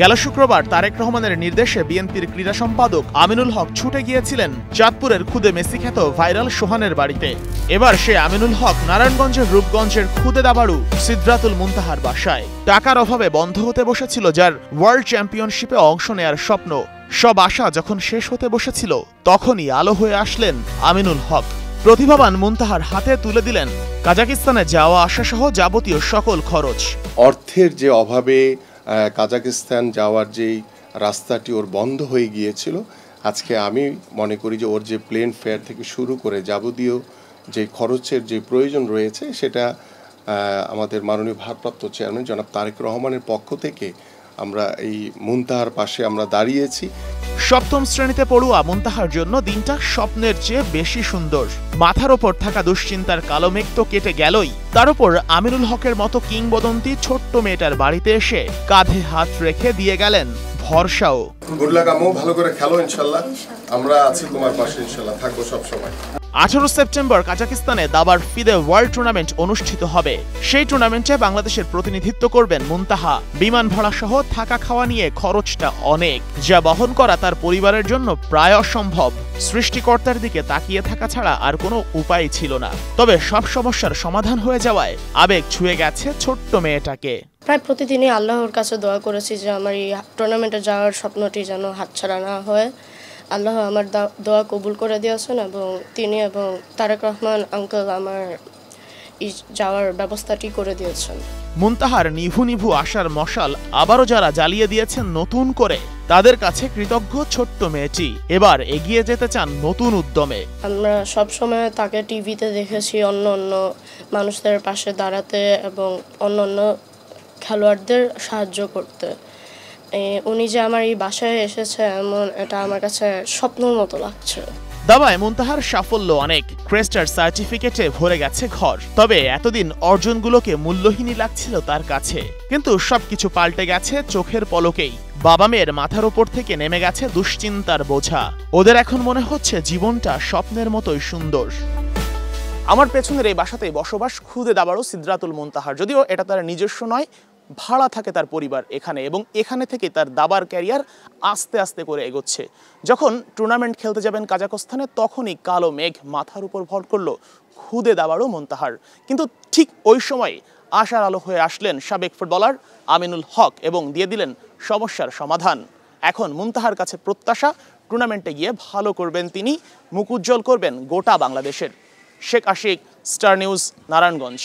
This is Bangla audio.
গেল শুক্রবার তারেক রহমানের নির্দেশে বিএনপির ক্রীড়া সম্পাদক আমিনুল হক ছুটে গিয়েছিলেন চাঁদপুরের খুদে মেসি খ্যাত ভাইরাল সোহানের বাড়িতে। এবার সে আমিনুল হক নারায়ণগঞ্জের রূপগঞ্জের খুদে দাবাড়ু সিদরাতুল মুনতাহার বাসায়। টাকার অভাবে বন্ধ হতে বসেছিল যার ওয়ার্ল্ড চ্যাম্পিয়নশিপে অংশ নেয়ার স্বপ্ন। সব আশা যখন শেষ হতে বসেছিল তখনই আলো হয়ে আসলেন আমিনুল হক। প্রতিভাবান মুনতাহার হাতে তুলে দিলেন কাজাকিস্তানে যাওয়া আসা সহ যাবতীয় সকল খরচ। অর্থের যে অভাবে কাজাকিস্তান যাওয়ার যেই রাস্তাটি ওর বন্ধ হয়ে গিয়েছিল, আজকে আমি মনে করি যে ওর যে প্লেন ফেয়ার থেকে শুরু করে যাবতীয় যে খরচের যে প্রয়োজন রয়েছে সেটা আমাদের মাননীয় ভারপ্রাপ্ত চেয়ারম্যান জনাব তারেক রহমানের পক্ষ থেকে আমরা এই মুনতাহার পাশে আমরা দাঁড়িয়েছি। সপ্তম শ্রেণীতে পড়ুয়া মুনতাহার জন্য দিনটা স্বপ্নের চেয়ে বেশি সুন্দর। মাথার ওপর থাকা দুশ্চিন্তার কালো মেঘ তো কেটে গেলই, তার উপর আমিনুল হকের মতো কিংবদন্তি ছোট্ট মেয়েটার বাড়িতে এসে কাঁধে হাত রেখে দিয়ে গেলেন ভরসাও। গুড লাক আমু, ভালো করে খেলো ইনশাআল্লাহ, আমরা আছি তোমার পাশে ইনশাআল্লাহ, থাকবো সব সময়। 18 সেপ্টেম্বর কাজাকিস্তানে দাবার ফিদে ওয়ার্ল্ড টুর্নামেন্ট অনুষ্ঠিত হবে। সেই টুর্নামেন্টে বাংলাদেশের প্রতিনিধিত্ব করবেন মুনতাহা। বিমান ভাড়া সহ থাকা খাওয়া নিয়ে খরচটা অনেক, যা বহন করা তার পরিবারের জন্য প্রায় অসম্ভব। সৃষ্টিকর্তার দিকে তাকিয়ে থাকা ছাড়া আর কোনো উপায় ছিল না। তবে সব সমস্যার সমাধান হয়ে যাওয়ায় আবেগ ছুঁয়ে গেছে ছোট্ট মেয়েটাকে। প্রায় প্রতিদিনই আল্লাহর কাছে দোয়া করেছি যে আমার এই টুর্নামেন্টে যাওয়ার স্বপ্নটি যেন হাতছাড়া না হয়। আল্লাহ আমার দোয়া কবুল করে দিয়েছেন এবং তিনি এবং তারেক রহমান আঙ্কেল আমার যাওয়ার ব্যবস্থাটি করে দিয়েছেন। মুনতাহার নিভু নিভু আশার মশাল আবারও যারা জ্বালিয়ে দিয়েছেন নতুন করে, তাদের কাছে কৃতজ্ঞ ছোট্ট মেয়েটি এবার এগিয়ে যেতে চান নতুন উদ্যমে। আমরা সবসময় তাকে টিভিতে দেখেছি অন্য অন্য মানুষদের পাশে দাঁড়াতে এবং অন্য অন্য খেলোয়াড়দের সাহায্য করতে। উনি যে আমার এই বাসায় এসেছে এমন, এটা আমার কাছে স্বপ্নের মতো লাগছে। দাবায় মুনতাহার সাফল্য অনেক, ক্রেস্টার সার্টিফিকেটে ভরে গেছে ঘর। তবে এতদিন অর্জনগুলোকে মূল্যহীনই লাগছিল তার কাছে, কিন্তু সবকিছু পাল্টে গেছে চোখের পলকেই। বাবা মেয়ের মাথার উপর থেকে নেমে গেছে দুশ্চিন্তার বোঝা। ওদের এখন মনে হচ্ছে জীবনটা স্বপ্নের মতোই সুন্দর। আমার পেছনের এই বাসাতেই বসবাস খুদে দাবাড়ু সিদরাতুল মুনতাহার। যদিও এটা তার নিজস্ব নয়, ভাড়া থাকে তার পরিবার এখানে, এবং এখানে থেকে তার দাবার ক্যারিয়ার আস্তে আস্তে করে এগোচ্ছে। যখন টুর্নামেন্ট খেলতে যাবেন কাজাকস্তানে, তখনই কালো মেঘ মাথার উপর ভর করলো খুদে দাবাড়ু মুনতাহার। কিন্তু ঠিক ওই সময় আশার আলো হয়ে আসলেন সাবেক ফুটবলার আমিনুল হক এবং দিয়ে দিলেন সমস্যার সমাধান। এখন মুনতাহার কাছে প্রত্যাশা, টুর্নামেন্টে গিয়ে ভালো করবেন তিনি, মুখ উজ্জ্বল করবেন গোটা বাংলাদেশের। Sheikh Ashiq, star news, Narayanganj.